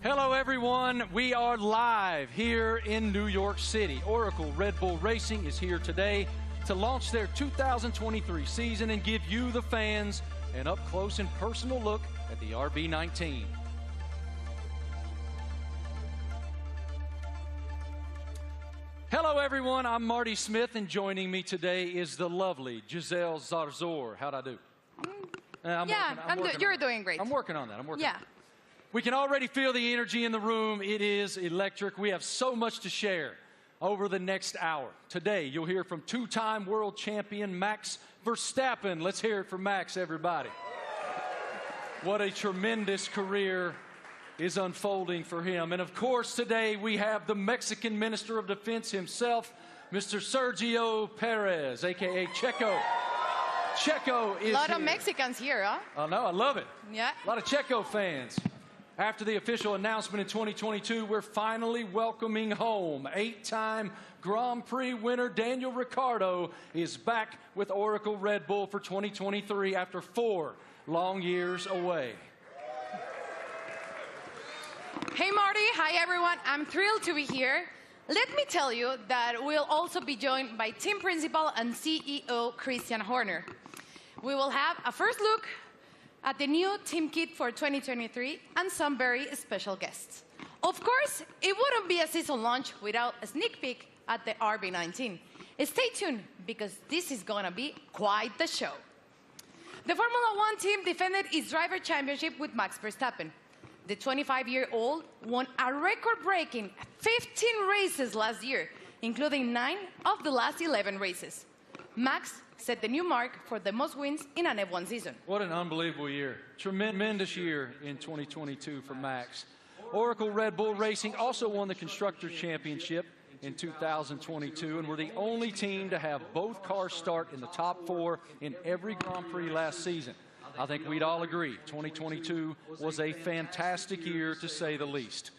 Hello, everyone. We are live here in New York City. Oracle Red Bull Racing is here today to launch their 2023 season and give you, the fans, an up-close and personal look at the RB19. Hello, everyone. I'm Marty Smith, and joining me today is the lovely Giselle Zarzor. How'd I do? You're doing great. I'm working on that. We can already feel the energy in the room. It is electric. We have so much to share over the next hour. Today, you'll hear from two-time world champion Max Verstappen. Let's hear it for Max, everybody. What a tremendous career is unfolding for him. And of course, today we have the Mexican Minister of Defense himself, Mr. Sergio Perez, a.k.a. Checo. Checo is a lot here. Of Mexicans here, huh? I know, I love it. Yeah. A lot of Checo fans. After the official announcement in 2022, we're finally welcoming home. 8-time Grand Prix winner Daniel Ricciardo is back with Oracle Red Bull for 2023 after 4 long years away. Hey, Marty. Hi, everyone. I'm thrilled to be here. Let me tell you that we'll also be joined by team principal and CEO Christian Horner. We will have a first look at the new team kit for 2023 and some very special guests. Of course, it wouldn't be a season launch without a sneak peek at the RB19. Stay tuned, because this is gonna be quite the show. The Formula One team defended its driver championship with Max Verstappen. The 25-year-old won a record-breaking 15 races last year, including 9 of the last 11 races. Max set the new mark for the most wins in an F1 season. What an unbelievable year. Tremendous year in 2022 for Max. Oracle Red Bull Racing also won the Constructors' Championship in 2022, and were the only team to have both cars start in the top 4 in every Grand Prix last season. I think we'd all agree 2022 was a fantastic year, to say the least.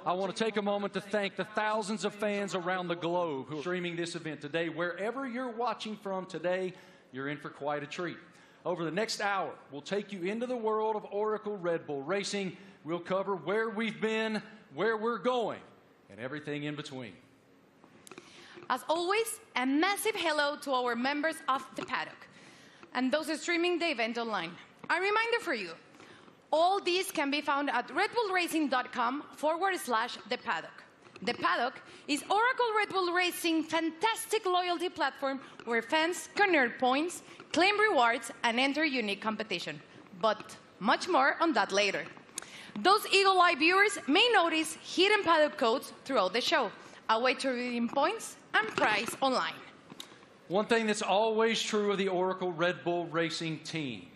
I want to take a moment to thank the thousands of fans around the globe who are streaming this event today. Wherever you're watching from today, you're in for quite a treat. Over the next hour, we'll take you into the world of Oracle Red Bull Racing. We'll cover where we've been, where we're going, and everything in between. As always, a massive hello to our members of the paddock and those streaming the event online. A reminder for you, All these can be found at redbullracing.com/The Paddock. The Paddock is Oracle Red Bull Racing fantastic loyalty platform where fans can earn points, claim rewards, and enter unique competition. But much more on that later. Those Eagle Eye viewers may notice hidden paddock codes throughout the show, a way to redeem points and prize online. One thing that's always true of the Oracle Red Bull Racing team,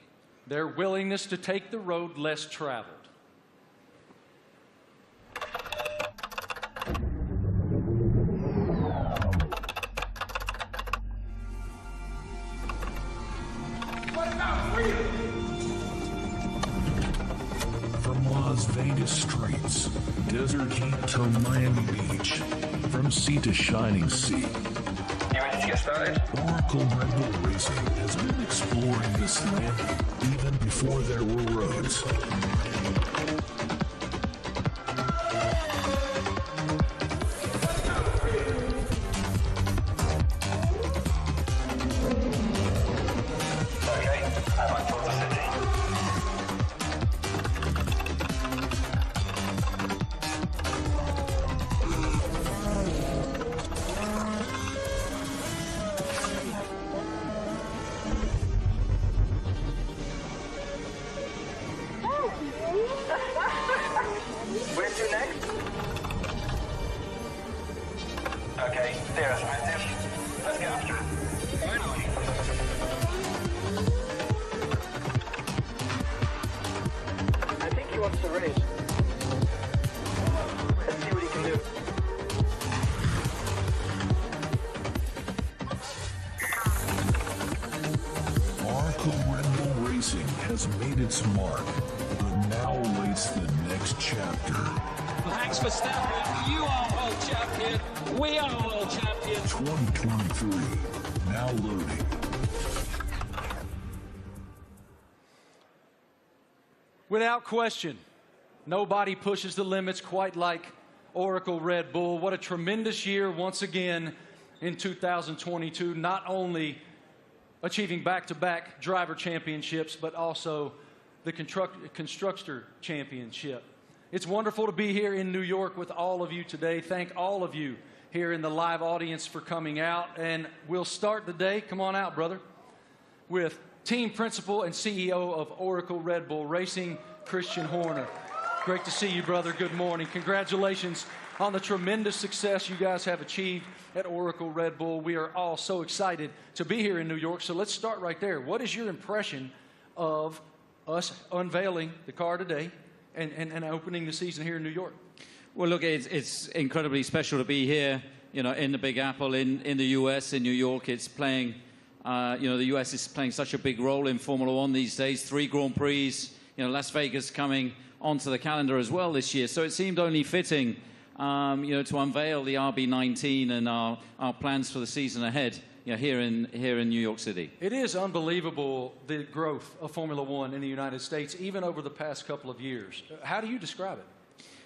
their willingness to take the road less traveled. From Las Vegas streets, desert heat to Miami Beach, from sea to shining sea. You ready to get started? Oracle Red Bull Racing has been exploring this land even before there were roads. Okay, I'm on Toca City. Where to next? Okay, there's active. Let's get after it. Finally. I think he wants to race. Let's see what he can do. Oracle Red Bull Racing has made its mark, but now awaits the next chapter. Thanks for stepping. You are world champion. We are world champion. 2023, now loading. Without question, nobody pushes the limits quite like Oracle Red Bull. What a tremendous year once again in 2022, not only achieving back-to-back driver championships, but also the constructor championship. It's wonderful to be here in New York with all of you today. Thank all of you here in the live audience for coming out. And we'll start the day, come on out, brother, with team principal and CEO of Oracle Red Bull Racing, Christian Horner. Great to see you, brother. Good morning. Congratulations on the tremendous success you guys have achieved at Oracle Red Bull. We are all so excited to be here in New York. So let's start right there. What is your impression of us unveiling the car today and opening the season here in New York? Well, look, it's incredibly special to be here, you know, in the Big Apple, in the U.S., in New York. It's playing, you know, the U.S. is playing such a big role in Formula One these days. 3 Grand Prix, you know, Las Vegas coming onto the calendar as well this year. So it seemed only fitting, you know, to unveil the RB19 and our plans for the season ahead, you know, here in New York City. It is unbelievable, the growth of Formula One in the United States, even over the past couple of years. How do you describe it?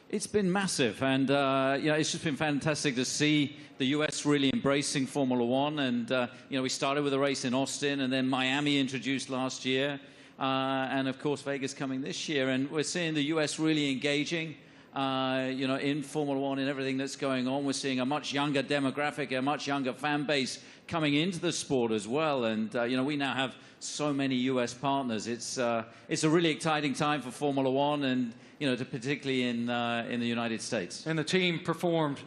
It's been massive, and you know, it's just been fantastic to see the U.S. really embracing Formula One. And you know, we started with a race in Austin, and then Miami introduced last year, and of course Vegas coming this year. And we're seeing the U.S. really engaging, you know, in Formula One and everything that's going on. We're seeing a much younger demographic, a much younger fan base coming into the sport as well. And you know, we now have so many U.S. partners. It's a really exciting time for Formula One, and you know, particularly in the United States. And the team performed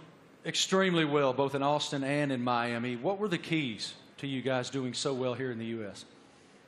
extremely well, both in Austin and in Miami. What were the keys to you guys doing so well here in the U.S.?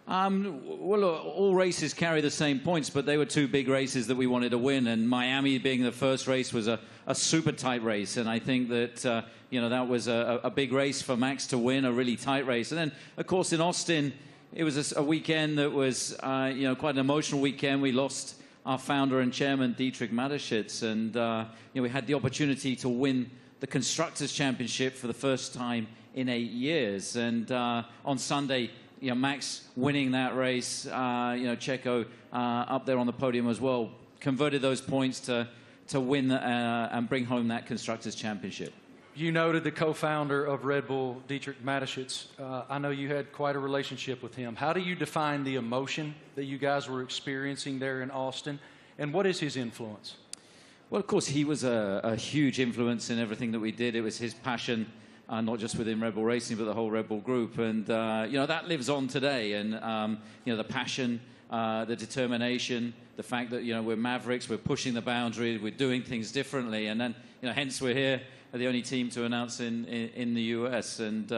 Well, all races carry the same points, but they were 2 big races that we wanted to win. And Miami being the first race was a super tight race. And I think that, you know, that was a big race for Max to win, a really tight race. And then, of course, in Austin, it was a weekend that was, you know, quite an emotional weekend. We lost our founder and chairman, Dietrich Mateschitz. And, you know, we had the opportunity to win the Constructors' Championship for the first time in 8 years. And on Sunday, you know, Max winning that race, you know, Checo up there on the podium as well, converted those points to win and bring home that Constructors' Championship. You noted the co-founder of Red Bull, Dietrich Mateschitz. I know you had quite a relationship with him. How do you define the emotion that you guys were experiencing there in Austin, and what is his influence? Well, of course, he was a huge influence in everything that we did. It was his passion, not just within Red Bull Racing, but the whole Red Bull group. And, you know, that lives on today. And, you know, the passion, the determination, the fact that, you know, we're mavericks, we're pushing the boundary, we're doing things differently. And then, you know, hence we're here, the only team to announce in the US. And,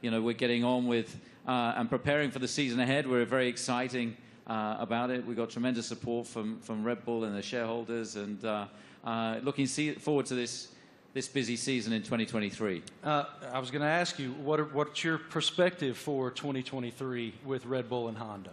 you know, we're getting on with and preparing for the season ahead. We're very exciting about it. We've got tremendous support from Red Bull and the shareholders, and looking forward to this busy season in 2023. I was going to ask you, what's your perspective for 2023 with Red Bull and Honda?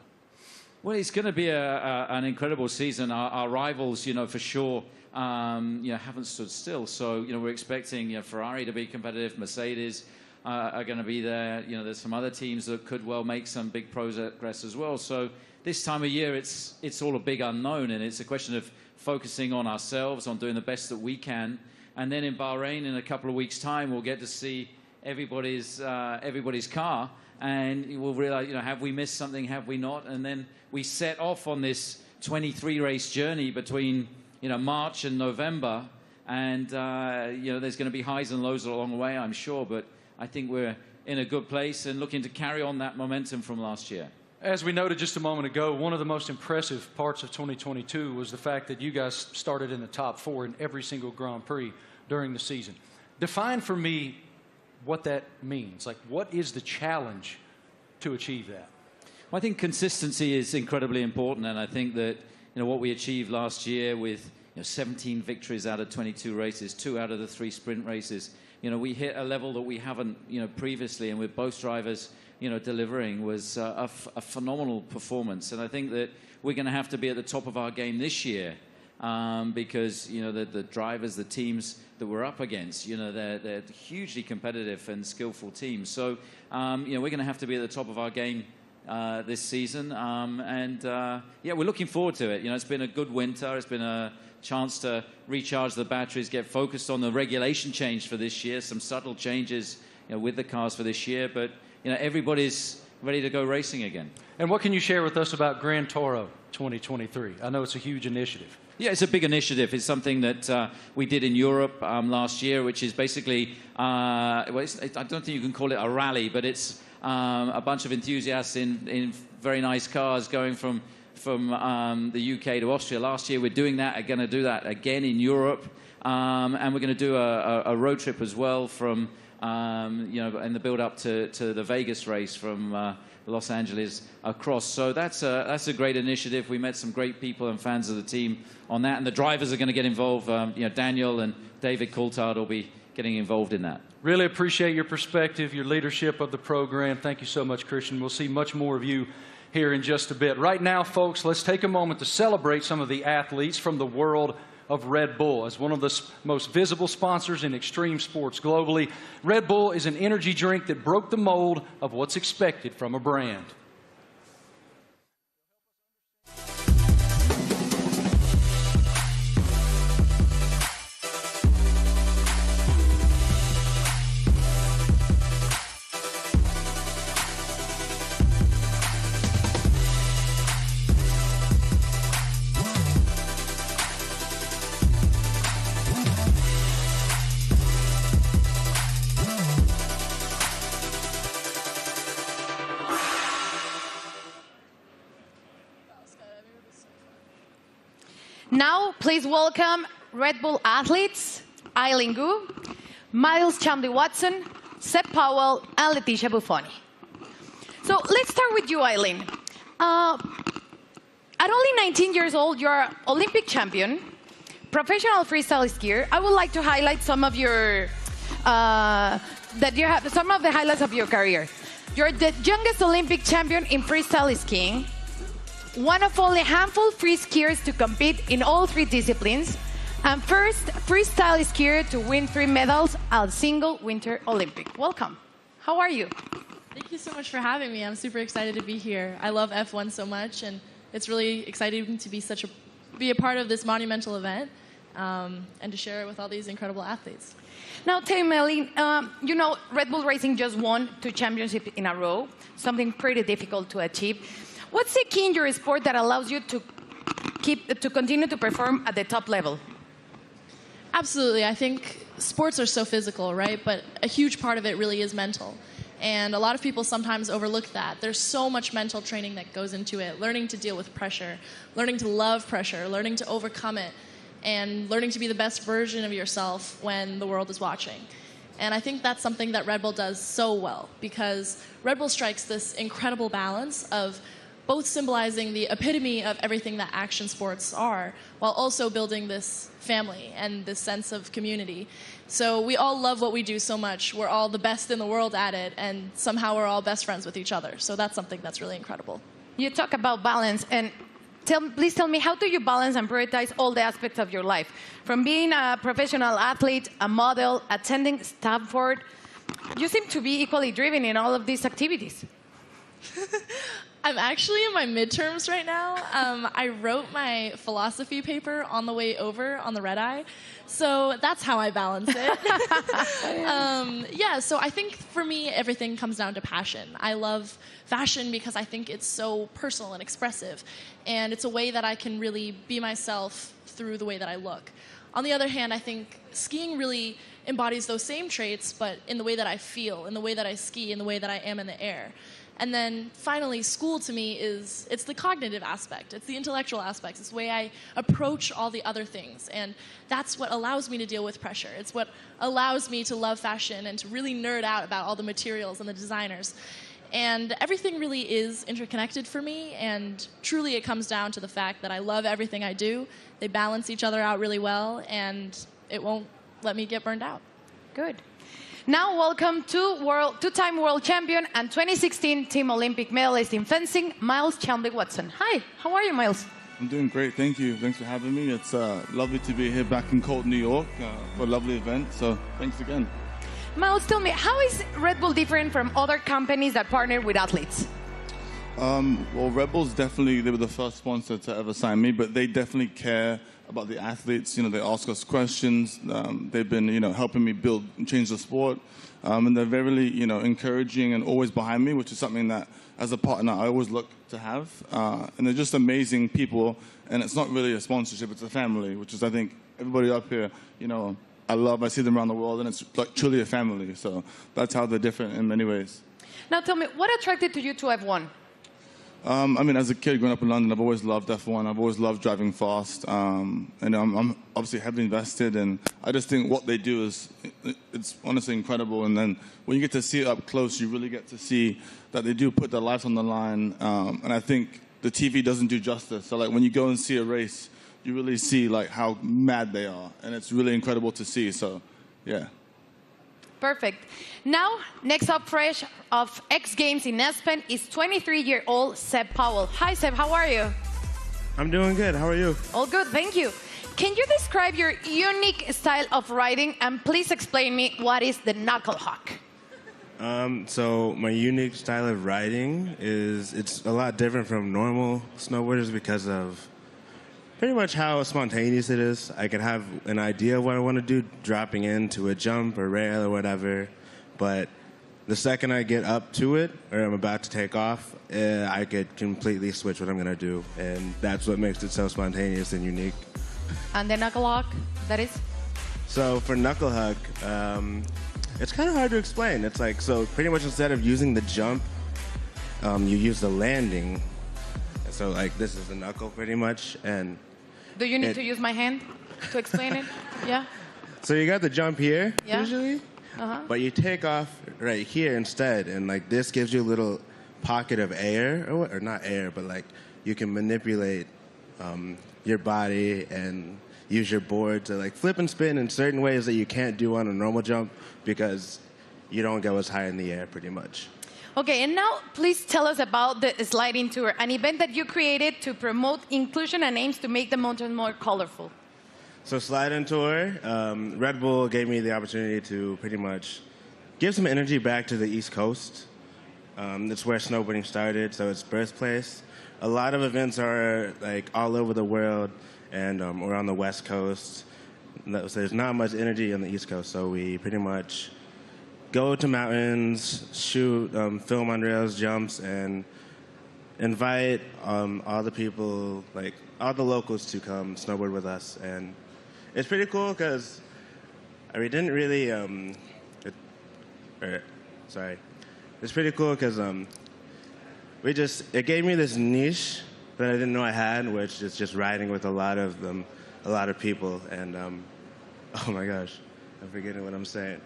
Well, it's going to be an incredible season. Our rivals, you know, for sure, you know, haven't stood still. So, you know, we're expecting, you know, Ferrari to be competitive, Mercedes are going to be there. You know, there's some other teams that could well make some big progress as well. So this time of year, it's all a big unknown, and it's a question of focusing on ourselves, on doing the best that we can. And then in Bahrain, in a couple of weeks' time, we'll get to see everybody's car, and we'll realize, you know, have we missed something, have we not? And then we set off on this 23-race journey between, you know, March and November, and you know, there's going to be highs and lows along the way, I'm sure, but I think we're in a good place and looking to carry on that momentum from last year. As we noted just a moment ago, one of the most impressive parts of 2022 was the fact that you guys started in the top 4 in every single Grand Prix during the season. Define for me what that means. Like, what is the challenge to achieve that? Well, I think consistency is incredibly important, and I think that, you know, what we achieved last year with, you know, 17 victories out of 22 races, 2 out of the 3 sprint races, you know, we hit a level that we haven't, you know, previously, and with both drivers, you know, delivering was a phenomenal performance. And I think that we're going to have to be at the top of our game this year, because, you know, the drivers, the teams that we're up against, you know, they're hugely competitive and skillful teams. So, you know, we're going to have to be at the top of our game this season. Yeah, we're looking forward to it. You know, it's been a good winter. It's been a chance to recharge the batteries, get focused on the regulation change for this year, some subtle changes, you know, with the cars for this year. But, you know, everybody's ready to go racing again. And what can you share with us about Gran Toro 2023? I know it's a huge initiative. Yeah, it's a big initiative. It's something that we did in Europe last year, which is basically, well, I don't think you can call it a rally, but it's a bunch of enthusiasts in very nice cars going from the UK to Austria. Last year we're doing that, going to do that again in Europe, and we're going to do a road trip as well from, you know, in the build-up to the Vegas race from Los Angeles across. So that's a great initiative. We met some great people and fans of the team on that, and the drivers are going to get involved. You know, Daniel and David Coulthard will be getting involved in that. Really appreciate your perspective, your leadership of the program. Thank you so much, Christian. We'll see much more of you here in just a bit. Right now, folks, let's take a moment to celebrate some of the athletes from the world of Red Bull. As one of the most visible sponsors in extreme sports globally, Red Bull is an energy drink that broke the mold of what's expected from a brand. Now, please welcome Red Bull athletes, Eileen Gu, Miles Chamley-Watson, Seb Powell, and Leticia Buffoni. So let's start with you, Eileen. At only 19 years old, you're an Olympic champion, professional freestyle skier. I would like to highlight some of your some of the highlights of your career. You're the youngest Olympic champion in freestyle skiing, one of only a handful of free skiers to compete in all 3 disciplines, and first freestyle skier to win 3 medals at a single Winter Olympic. Welcome. How are you? Thank you so much for having me. I'm super excited to be here. I love F1 so much, and it's really exciting to be a part of this monumental event. and to share it with all these incredible athletes. Now, tell me, Melly, you know, Red Bull Racing just won 2 championships in a row, something pretty difficult to achieve. What's the key in your sport that allows you to continue to perform at the top level? Absolutely. I think sports are so physical, right? But a huge part of it really is mental. And a lot of people sometimes overlook that. There's so much mental training that goes into it, learning to deal with pressure, learning to love pressure, learning to overcome it, and learning to be the best version of yourself when the world is watching. And I think that's something that Red Bull does so well, because Red Bull strikes this incredible balance of both symbolizing the epitome of everything that action sports are, while also building this family and this sense of community. So we all love what we do so much. We're all the best in the world at it, and somehow we're all best friends with each other. So that's something that's really incredible. You talk about balance, and please tell me, how do you balance and prioritize all the aspects of your life? From being a professional athlete, a model, attending Stanford, you seem to be equally driven in all of these activities. I'm actually in my midterms right now. I wrote my philosophy paper on the way over on the red eye. So that's how I balance it. Yeah, so I think for me, everything comes down to passion. I love fashion because I think it's so personal and expressive. And it's a way that I can really be myself through the way that I look. On the other hand, I think skiing really embodies those same traits, but in the way that I feel, in the way that I ski, in the way that I am in the air. And then finally, school to me it's the cognitive aspect. It's the intellectual aspects. It's the way I approach all the other things. And that's what allows me to deal with pressure. It's what allows me to love fashion and to really nerd out about all the materials and the designers. And everything really is interconnected for me. And truly it comes down to the fact that I love everything I do. They balance each other out really well, and it won't let me get burned out. Good. Now, welcome to two-time world champion and 2016 Team Olympic medalist in fencing, Miles Chambliss-Watson. Hi, how are you, Miles? I'm doing great, thank you. Thanks for having me. It's lovely to be here back in cold New York for a lovely event, so thanks again. Miles, tell me, how is Red Bull different from other companies that partner with athletes? Well, Red Bull's definitely, they were the first sponsor to ever sign me, but they definitely care about the athletes. You know, they ask us questions. They've been, you know, helping me build and change the sport. And they're very, you know, encouraging and always behind me, which is something that, as a partner, I always look to have. And they're just amazing people. And it's not really a sponsorship, it's a family, which is, I think, everybody up here, you know, I see them around the world, and it's like truly a family. So that's how they're different in many ways. Now tell me, what attracted to you to F1? I mean, as a kid growing up in London, I've always loved F1. I've always loved driving fast. And I'm obviously heavily invested. And I just think what they do it's honestly incredible. And then when you get to see it up close, you really get to see that they do put their lives on the line. And I think the TV doesn't do justice. So, like, when you go and see a race, you really see, like, how mad they are. And it's really incredible to see. So, yeah. Perfect. Now, next up fresh of X Games in Aspen is 23-year-old Seb Powell. Hi, Seb, how are you? I'm doing good. How are you? All good, thank you. Can you describe your unique style of riding, and please explain me what is the knuckle hawk? So my unique style of riding it's a lot different from normal snowboarders because of pretty much how spontaneous it is. I can have an idea of what I want to do, dropping into a jump or rail or whatever, but the second I get up to it, or I'm about to take off, I could completely switch what I'm going to do, and that's what makes it so spontaneous and unique. And the knuckle hawk, that is? So for knuckle hug, it's kind of hard to explain. It's like, so pretty much instead of using the jump, you use the landing. So like this is the knuckle pretty much, and do you need to use my hand to explain it? Yeah. So you got the jump here, yeah. Usually, but you take off right here instead, and like this gives you a little pocket of air, or not air, but like you can manipulate your body and use your board to like flip and spin in certain ways that you can't do on a normal jump because you don't go as high in the air pretty much. Okay, and now please tell us about the sliding tour, an event that you created to promote inclusion and aims to make the mountain more colorful. So sliding tour, Red Bull gave me the opportunity to pretty much give some energy back to the East Coast. That's where snowboarding started, so it's birthplace. A lot of events are like all over the world, and we're on the West Coast. so there's not much energy on the East Coast, so we pretty much go to mountains, shoot, film on rails, jumps, and invite all the people, like all the locals, to come snowboard with us. And it's pretty cool because we didn't really. It's pretty cool because it gave me this niche that I didn't know I had, which is just riding with a lot of people. And oh my gosh, I'm forgetting what I'm saying.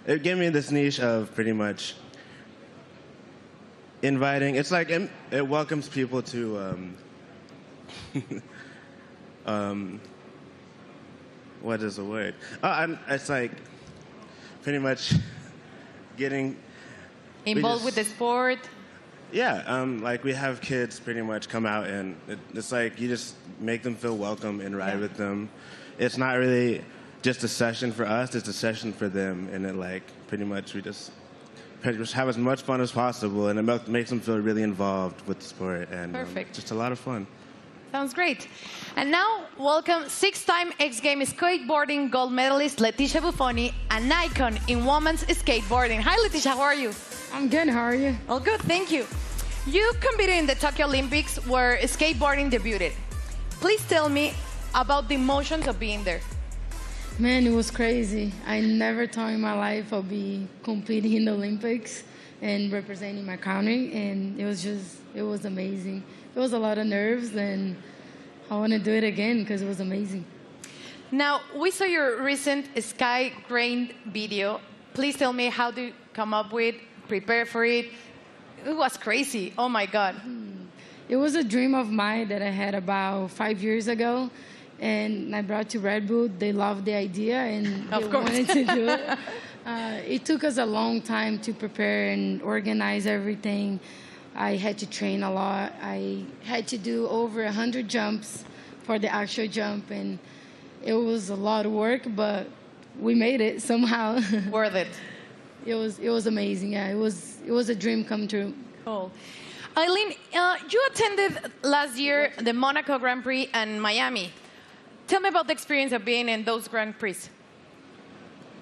It gave me this niche of pretty much inviting. It's like it welcomes people to what is the word? It's like pretty much getting involved with the sport. Yeah, like we have kids pretty much come out, and it's like you just make them feel welcome and ride with them. It's not really just a session for us, it's a session for them, and it like pretty much we just have as much fun as possible, and it makes them feel really involved with the sport, and just a lot of fun. Sounds great. And now, welcome 6-time X Games skateboarding gold medalist Leticia Buffoni, an icon in women's skateboarding. Hi, Leticia, how are you? I'm good, how are you? All good, thank you. You competed in the Tokyo Olympics where skateboarding debuted. Please tell me about the emotions of being there. Man, it was crazy. I never thought in my life I'll be competing in the Olympics and representing my country, and it was amazing. It was a lot of nerves, and I want to do it again because it was amazing. Now, we saw your recent Sky Grain video. Please tell me how do you come up with, prepare for it? It was crazy. Oh, my God. It was a dream of mine that I had about 5 years ago, and I brought to Red Bull. They loved the idea, and they wanted to do it. It took us a long time to prepare and organize everything. I had to train a lot. I had to do over 100 jumps for the actual jump, and it was a lot of work, but we made it somehow. Worth it. It was amazing. Yeah, it was a dream come true. Cool. Eileen, you attended last year the Monaco Grand Prix and Miami. Tell me about the experience of being in those Grand Prix.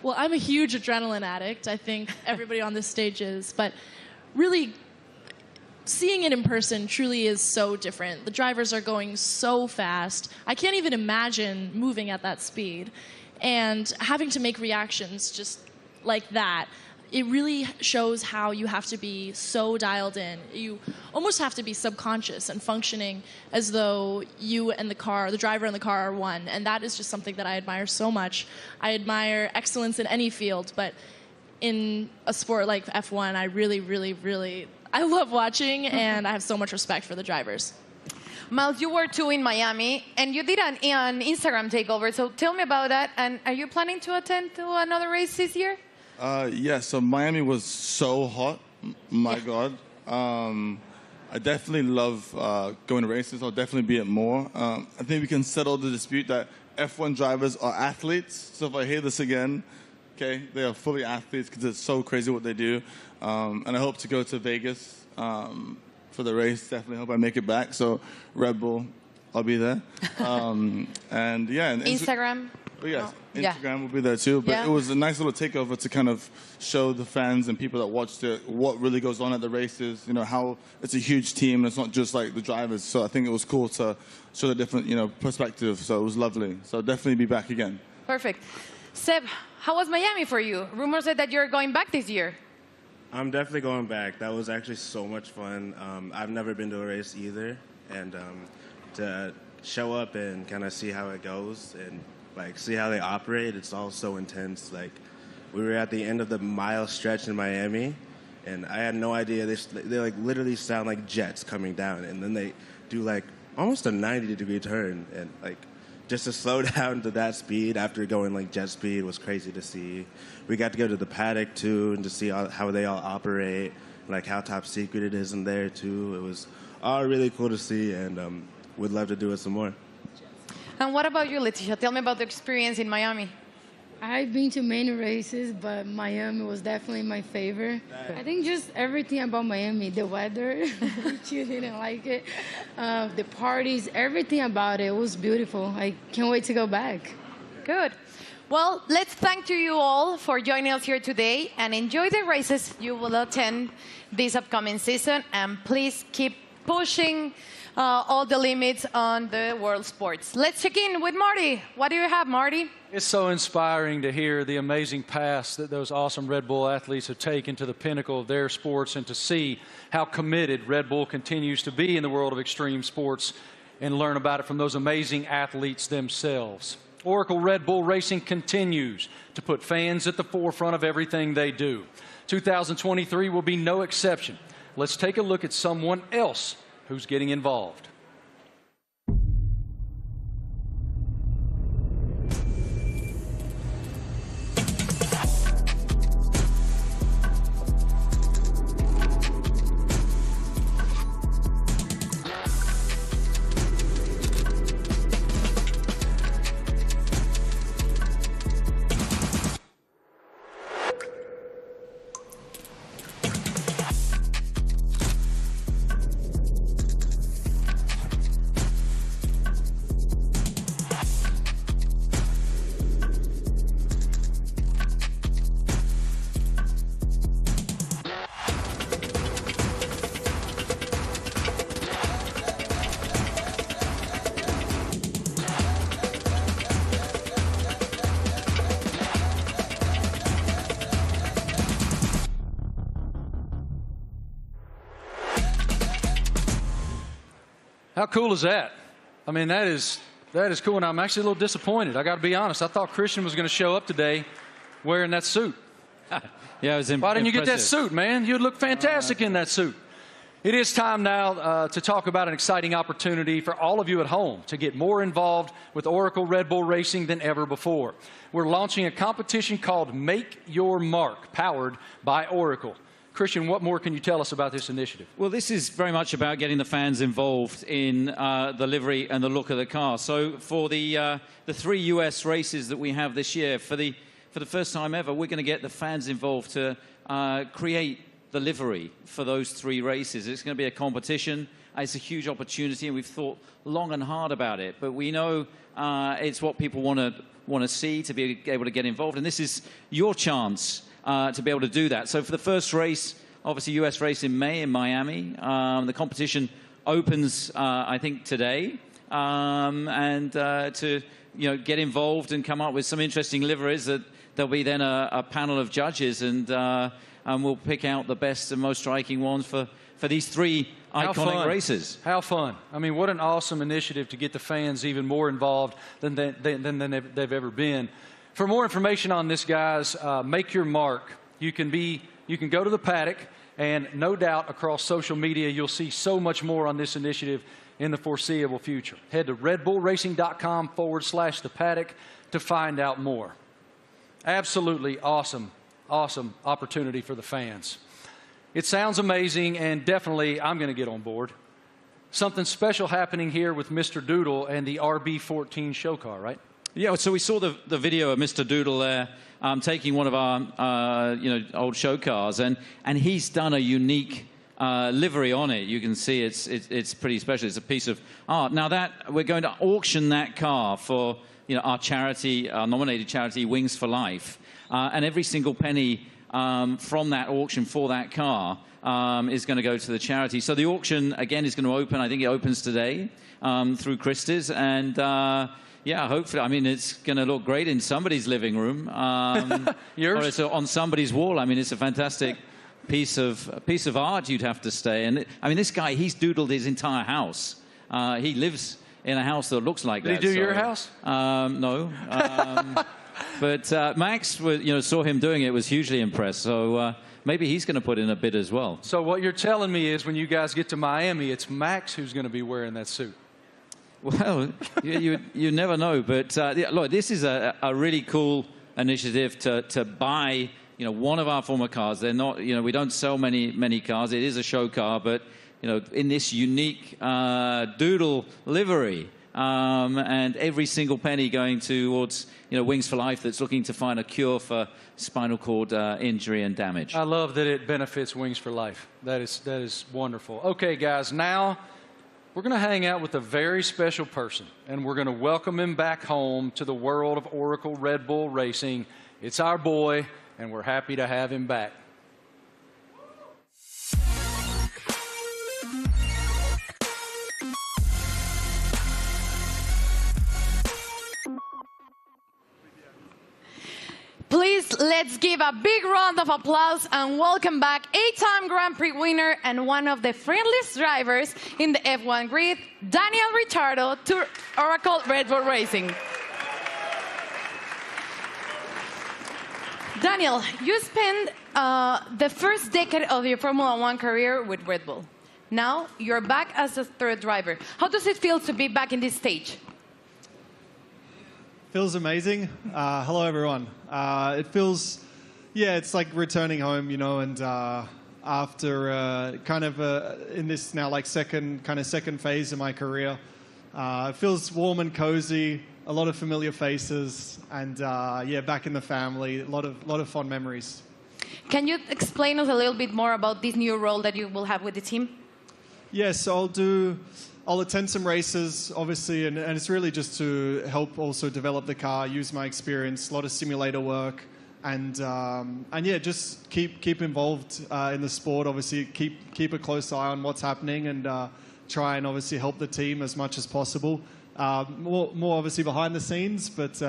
Well, I'm a huge adrenaline addict. I think everybody on this stage is, but really seeing it in person truly is so different. The drivers are going so fast. I can't even imagine moving at that speed. And having to make reactions just like that, it really shows how you have to be so dialed in. You almost have to be subconscious and functioning as though you and the driver and the car are one. And that is just something that I admire so much. I admire excellence in any field, but in a sport like F1, I really I love watching, and I have so much respect for the drivers. Miles, you were too in Miami, and you did an Instagram takeover. So tell me about that. And are you planning to attend to another race this year? Yeah, so Miami was so hot. My God. I definitely love going to races. I'll definitely be at more. I think we can settle the dispute that F1 drivers are athletes. So if I hear this again, okay, they are fully athletes because it's so crazy what they do. And I hope to go to Vegas for the race. Definitely hope I make it back. So Red Bull, I'll be there. And yeah. And Instagram? Oh, yes, Instagram will be there too. But it was a nice little takeover to kind of show the fans and people that watched it what really goes on at the races, you know, how it's a huge team. It's not just like the drivers. So I think it was cool to show the different, you know, perspective. So it was lovely. So I'll definitely be back again. Perfect. Seb, how was Miami for you? Rumors said that you're going back this year. I'm definitely going back. That was actually so much fun. I've never been to a race either. And to show up and kind of see how it goes and like see how they operate, it's all so intense. Like we were at the end of the mile stretch in Miami, and I had no idea they like literally sound like jets coming down, and then they do like almost a 90-degree turn, and like just to slow down to that speed after going like jet speed was crazy to see. We got to go to the paddock too and to see how they all operate, like how top secret it is in there too. It was all really cool to see, and would love to do it some more. And what about you, Leticia? Tell me about the experience in Miami. I've been to many races, but Miami was definitely my favorite. I think just everything about Miami, the weather, which you didn't like it, the parties, everything about it was beautiful. I can't wait to go back. Good. Well, let's thank to you all for joining us here today and enjoy the races you will attend this upcoming season. And please keep pushing all the limits on the world sports. Let's check in with Marty. What do you have, Marty? It's so inspiring to hear the amazing paths that those awesome Red Bull athletes have taken to the pinnacle of their sports and to see how committed Red Bull continues to be in the world of extreme sports and learn about it from those amazing athletes themselves. Oracle Red Bull Racing continues to put fans at the forefront of everything they do. 2023 will be no exception. Let's take a look at someone else who's getting involved. How cool is that? I mean, that is cool, and I'm actually a little disappointed. I got to be honest. I thought Christian was going to show up today wearing that suit. Yeah, it was Why didn't you get that suit, man? You'd look fantastic in that suit. It is time now to talk about an exciting opportunity for all of you at home to get more involved with Oracle Red Bull Racing than ever before. We're launching a competition called Make Your Mark, powered by Oracle. Christian, what more can you tell us about this initiative? Well, this is very much about getting the fans involved in the livery and the look of the car. So for the 3 US races that we have this year, for the first time ever, we're going to get the fans involved to create the livery for those 3 races. It's going to be a competition. It's a huge opportunity, and we've thought long and hard about it. But we know it's what people want to see, to be able to get involved. And this is your chance to be able to do that. So for the first race, obviously US race in May in Miami, the competition opens, I think, today. And to get involved and come up with some interesting liveries, that there'll be then a panel of judges, and we'll pick out the best and most striking ones for these 3 iconic races. How fun. I mean, what an awesome initiative to get the fans even more involved than they've ever been. For more information on this, guys, Make Your Mark. You can go to the paddock, and no doubt across social media you'll see so much more on this initiative in the foreseeable future. Head to redbullracing.com/the paddock to find out more. Absolutely awesome opportunity for the fans. It sounds amazing, and definitely I'm going to get on board. Something special happening here with Mr. Doodle and the RB14 show car, right? Yeah, so we saw the video of Mr. Doodle there taking one of our old show cars, and he's done a unique livery on it. You can see it's pretty special. It's a piece of art. Now that we're going to auction that car for our charity, our nominated charity, Wings for Life, and every single penny from that auction for that car is going to go to the charity. So the auction again is going to open. I think it opens today through Christie's, and yeah, hopefully. I mean, it's going to look great in somebody's living room. Yours? Or it's on somebody's wall. I mean, it's a fantastic piece of art, you'd have to say. And I mean, this guy, he's doodled his entire house. He lives in a house that looks like that. Did he do your house? No. But Max, saw him doing it, was hugely impressed. So maybe he's going to put in a bid as well. So what you're telling me is when you guys get to Miami, it's Max who's going to be wearing that suit. Well, you never know. But look, this is a really cool initiative to buy one of our former cars. They're not, we don't sell many cars. It is a show car, but in this unique doodle livery, and every single penny going towards Wings for Life, that's looking to find a cure for spinal cord injury and damage. I love that it benefits Wings for Life. That is wonderful. Okay, guys, now we're going to hang out with a very special person, and we're going to welcome him back home to the world of Oracle Red Bull Racing. It's our boy, and we're happy to have him back. Please, let's give a big round of applause and welcome back 8-time Grand Prix winner and one of the friendliest drivers in the F1 grid, Daniel Ricciardo, to Oracle Red Bull Racing. Daniel, you spent the first decade of your Formula One career with Red Bull. Now you're back as a third driver. How does it feel to be back in this stage? Feels amazing. Hello, everyone. It feels, yeah, it's like returning home, you know, and after kind of in this now like second phase of my career, it feels warm and cozy, a lot of familiar faces, and yeah, back in the family, a lot of fond memories. Can you explain us a little bit more about this new role that you will have with the team? Yes, I'll attend some races, obviously, and it's really just to help also develop the car, use my experience, a lot of simulator work, and yeah, just keep involved in the sport. Obviously, keep a close eye on what's happening, and try and obviously help the team as much as possible. More obviously behind the scenes, but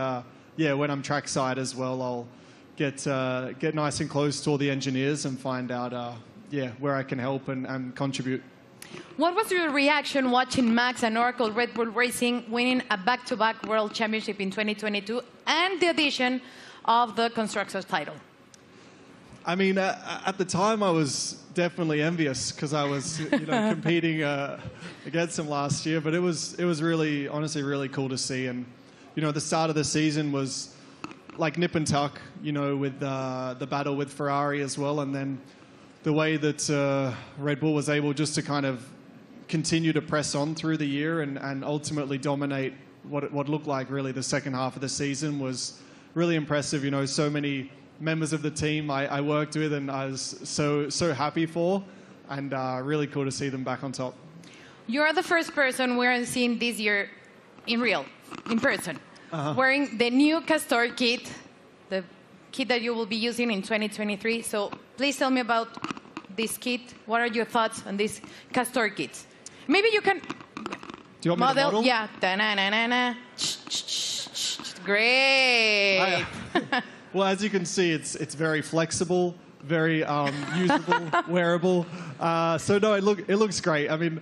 yeah, when I'm trackside as well, I'll get nice and close to all the engineers and find out yeah, where I can help and contribute. What was your reaction watching Max and Oracle Red Bull Racing winning a back-to-back World Championship in 2022 and the addition of the Constructors title? I mean, at the time I was definitely envious because I was competing against them last year, but it was really, honestly, really cool to see. And, the start of the season was like nip and tuck, with the battle with Ferrari as well, and then the way that Red Bull was able just to kind of continue to press on through the year and ultimately dominate what looked like really the second half of the season was really impressive. So many members of the team I worked with and I was so happy for, and really cool to see them back on top. You are the first person we're seeing this year in person, wearing the new Castor kit, the kit that you will be using in 2023. So please tell me about this kit. What are your thoughts on this Castor kit? Maybe you can Do you want me to model? Yeah. Da-na-na-na-na. Great. Well, as you can see, it's very flexible, very usable, wearable. So no, it looks great. I mean,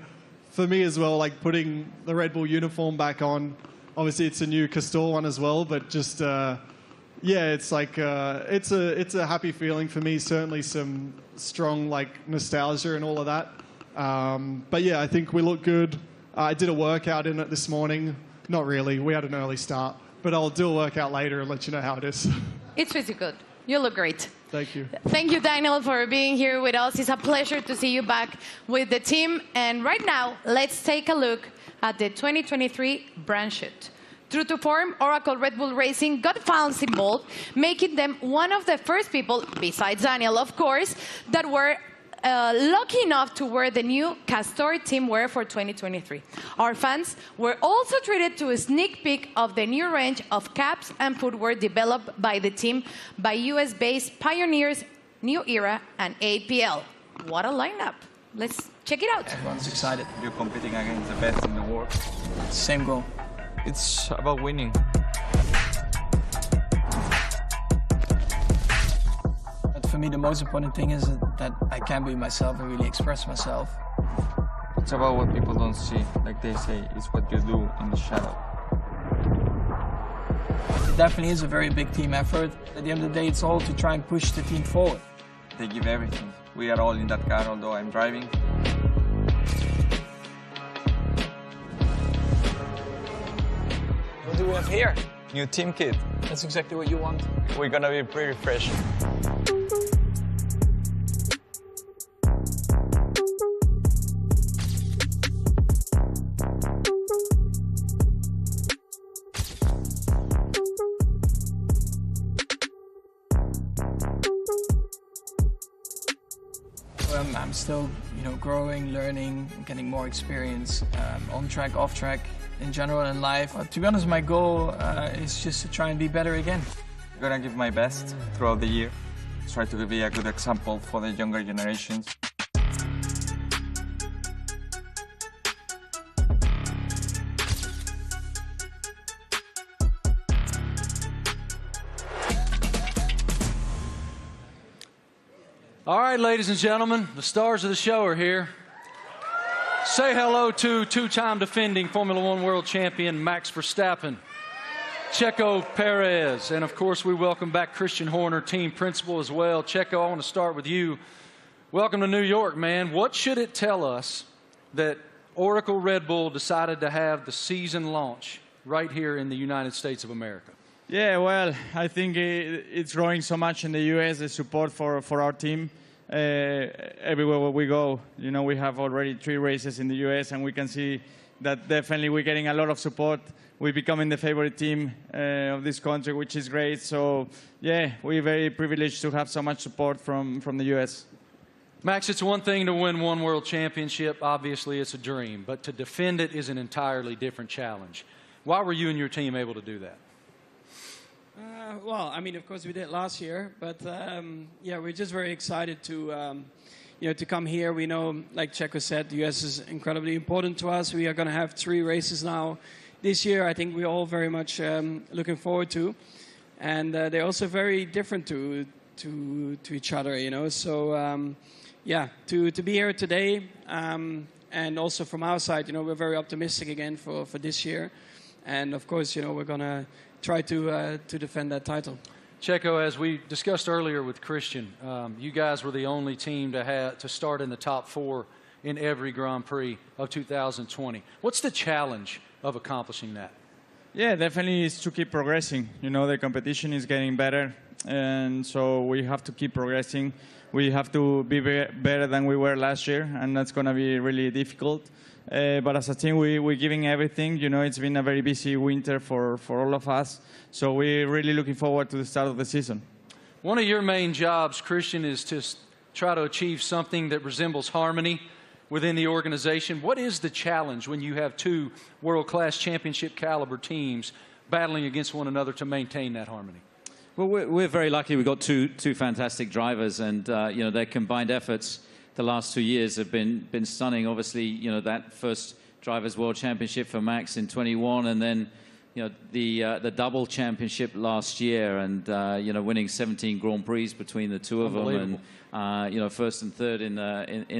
for me as well, like putting the Red Bull uniform back on. Obviously, it's a new Castor one as well, but just yeah, it's like it's a happy feeling for me. Certainly, some strong like nostalgia and all of that. But yeah, I think we look good. I did a workout in it this morning. Not really. We had an early start, but I'll do a workout later and let you know how it is. It's really good. You look great. Thank you. Thank you, Daniel, for being here with us. It's a pleasure to see you back with the team. And right now, let's take a look at the 2023 brand shoot. True to form, Oracle Red Bull Racing got fans involved, making them one of the first people, besides Daniel, of course, that were lucky enough to wear the new Castor team wear for 2023. Our fans were also treated to a sneak peek of the new range of caps and footwear developed by the team by US-based pioneers New Era and APL. What a lineup. Let's check it out. Everyone's excited. You're competing against the best in the world. Same goal. It's about winning. But for me, the most important thing is that I can be myself and really express myself. It's about what people don't see. Like they say, it's what you do in the shadow. It definitely is a very big team effort. At the end of the day, it's all to try and push the team forward. They give everything. We are all in that car, although I'm driving. What do we have here? New team kit. That's exactly what you want. We're gonna be pretty fresh. I'm still, growing, learning, getting more experience on track, off track, in general in life. To be honest, my goal is just to try and be better again. I'm gonna give my best throughout the year. Try to be a good example for the younger generations. All right, ladies and gentlemen, the stars of the show are here. Say hello to two-time defending Formula One world champion Max Verstappen, Checo Perez, and of course we welcome back Christian Horner, team principal as well. Checo, I want to start with you. Welcome to New York, man. What should it tell us that Oracle Red Bull decided to have the season launch right here in the United States of America? Yeah, well, I think it's growing so much in the U.S., the support for our team. Everywhere where we go, we have already 3 races in the U.S., and we can see that definitely we're getting a lot of support. We're becoming the favorite team of this country, which is great. So, yeah, we're very privileged to have so much support from the U.S. Max, it's one thing to win one world championship. Obviously, it's a dream. But to defend it is an entirely different challenge. Why were you and your team able to do that? Well, I mean, of course, we did last year, but yeah, we're just very excited to, to come here. We know, like Checo said, the US is incredibly important to us. We are going to have 3 races now this year. I think we're all very much looking forward to, and they're also very different to each other, So, yeah, to be here today, and also from our side, we're very optimistic again for this year, and of course, we're going to try to defend that title. Checo, as we discussed earlier with Christian, you guys were the only team to start in the top 4 in every Grand Prix of 2020. What's the challenge of accomplishing that? Yeah, definitely is to keep progressing. The competition is getting better, and so we have to keep progressing. We have to be better than we were last year, and that's going to be really difficult. But as a team, we're giving everything. It's been a very busy winter for all of us. So we're really looking forward to the start of the season. One of your main jobs, Christian, is to try to achieve something that resembles harmony within the organization. What is the challenge when you have 2 world-class championship caliber teams battling against one another to maintain that harmony? Well, we're very lucky. We've got two fantastic drivers, and their combined efforts the last 2 years have been stunning. Obviously, that first Drivers' World Championship for Max in 21, and then the double championship last year, and winning 17 Grand Prix between the 2 of them, and first and third in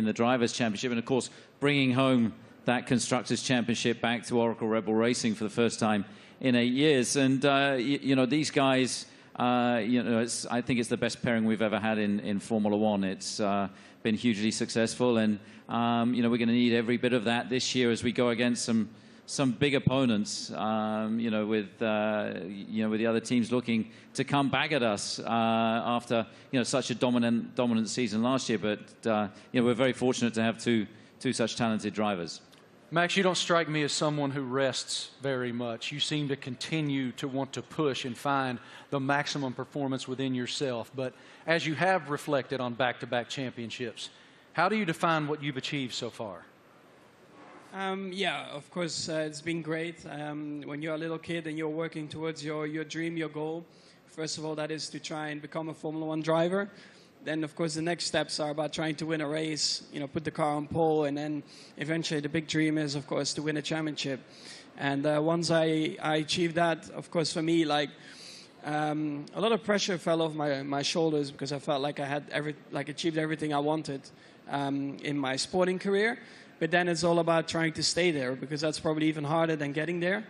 the Drivers' Championship, and of course bringing home that Constructors' Championship back to Oracle Red Bull Racing for the first time in 8 years. And these guys, I think it's the best pairing we've ever had in Formula One. It's been hugely successful, and we're going to need every bit of that this year as we go against some big opponents. With the other teams looking to come back at us after such a dominant season last year. But we're very fortunate to have two such talented drivers. Max, you don't strike me as someone who rests very much. You seem to continue to want to push and find the maximum performance within yourself. But as you have reflected on back-to-back championships, how do you define what you've achieved so far? Yeah, of course, it's been great. When you're a little kid and you're working towards your dream, your goal, first of all, that is to try and become a Formula One driver. Then, of course, the next steps are about trying to win a race, put the car on pole, and then eventually the big dream is, of course, to win a championship. And once I achieved that, of course, for me, a lot of pressure fell off my shoulders because I felt like I had achieved everything I wanted in my sporting career. But then it's all about trying to stay there, because that's probably even harder than getting there.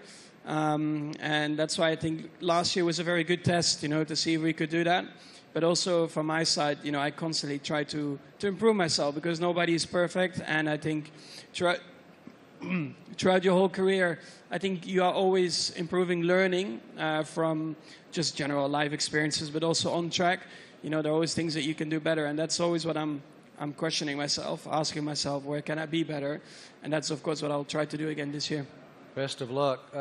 And that's why I think last year was a very good test, to see if we could do that. But also from my side, I constantly try to improve myself, because nobody is perfect. And I think throughout your whole career, I think you are always improving, learning from just general life experiences, but also on track. There are always things that you can do better. And that's always what I'm questioning myself, asking myself, where can I be better? And that's, of course, what I'll try to do again this year. Best of luck.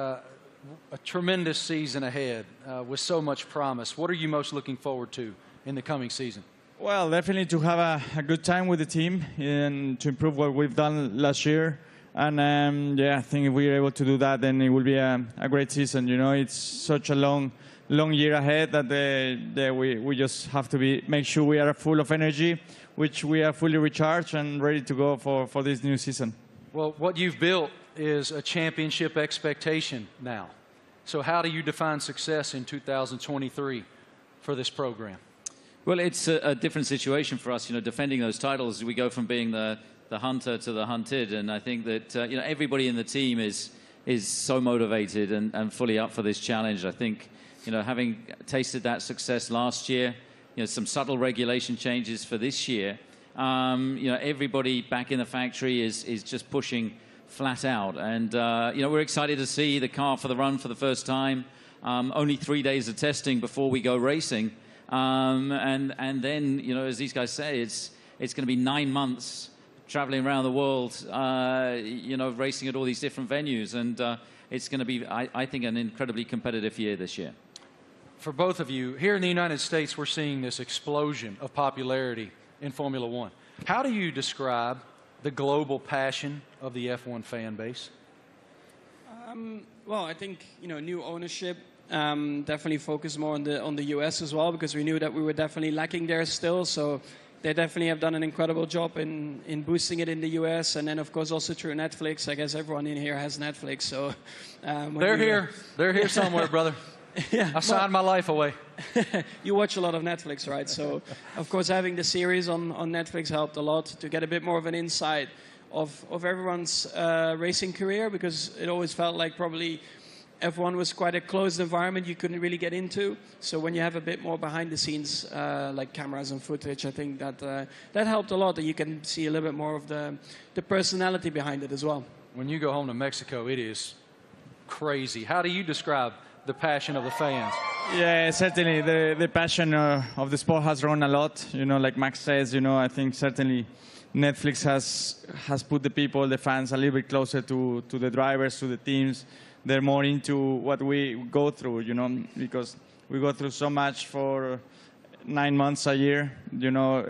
A tremendous season ahead with so much promise. What are you most looking forward to in the coming season? Well, definitely to have a good time with the team and to improve what we've done last year. And yeah, I think if we're able to do that, then it will be a great season. You know, it's such a long year ahead that we just have to make sure we are full of energy, which we are fully recharged and ready to go for this new season. Well, what you've built is a championship expectation now. So how do you define success in 2023 for this program? Well, it's a different situation for us, you know, defending those titles. We go from being the hunter to the hunted, and I think that you know, everybody in the team is so motivated and fully up for this challenge. I think, you know, having tasted that success last year, you know, some subtle regulation changes for this year, you know, everybody back in the factory is just pushing flat out, and you know, we're excited to see the car for the run for the first time. Only 3 days of testing before we go racing. And then, you know, as these guys say, it's going to be 9 months traveling around the world, you know, racing at all these different venues. And it's going to be, I think, an incredibly competitive year this year. For both of you, here in the United States, we're seeing this explosion of popularity in Formula One. How do you describe the global passion of the F1 fan base? Well, I think, you know, new ownership, definitely focus more on the US as well, because we knew that we were definitely lacking there still. So they definitely have done an incredible job in boosting it in the US, and then of course also through Netflix. I guess everyone in here has Netflix, so they're here somewhere, brother. Yeah, I signed my life away. You watch a lot of Netflix, right? So of course having the series on Netflix helped a lot to get a bit more of an insight of everyone's racing career, because it always felt like probably F1 was quite a closed environment you couldn't really get into. So when you have a bit more behind the scenes, like cameras and footage, I think that helped a lot, that you can see a little bit more of the personality behind it as well. When you go home to Mexico, it is crazy. How do you describe the passion of the fans? Yeah, certainly the passion of the sport has grown a lot. You know, like Max says, you know, I think certainly Netflix has put the people, the fans, a little bit closer to the drivers, to the teams. They're more into what we go through, you know, because we go through so much for 9 months a year. You know,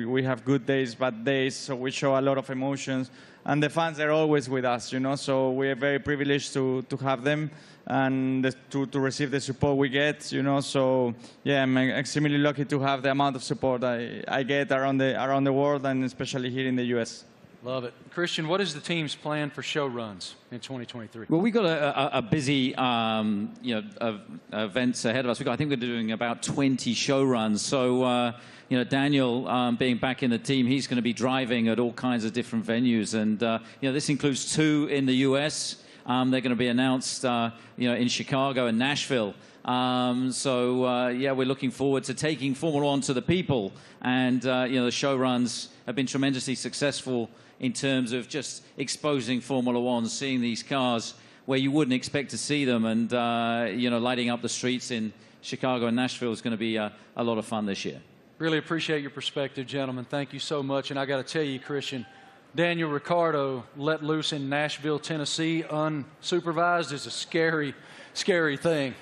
we have good days, bad days, so we show a lot of emotions. And the fans are always with us, you know, so we're very privileged to have them and to receive the support we get, you know. So, yeah, I'm extremely lucky to have the amount of support I get around the world, and especially here in the U.S. Love it. Christian, what is the team's plan for show runs in 2023? Well, we've got a busy you know, events ahead of us. I think we're doing about 20 show runs. So, you know, Daniel, being back in the team, he's going to be driving at all kinds of different venues. And, you know, this includes 2 in the U.S. They're going to be announced, you know, in Chicago and Nashville. So, yeah, we're looking forward to taking Formula One to the people. And, you know, the show runs have been tremendously successful in terms of just exposing Formula One, seeing these cars where you wouldn't expect to see them, and you know, lighting up the streets in Chicago and Nashville is going to be a lot of fun this year. Really appreciate your perspective, gentlemen. Thank you so much. And I got to tell you, Christian, Daniel Ricciardo let loose in Nashville, Tennessee, unsupervised is a scary, scary thing.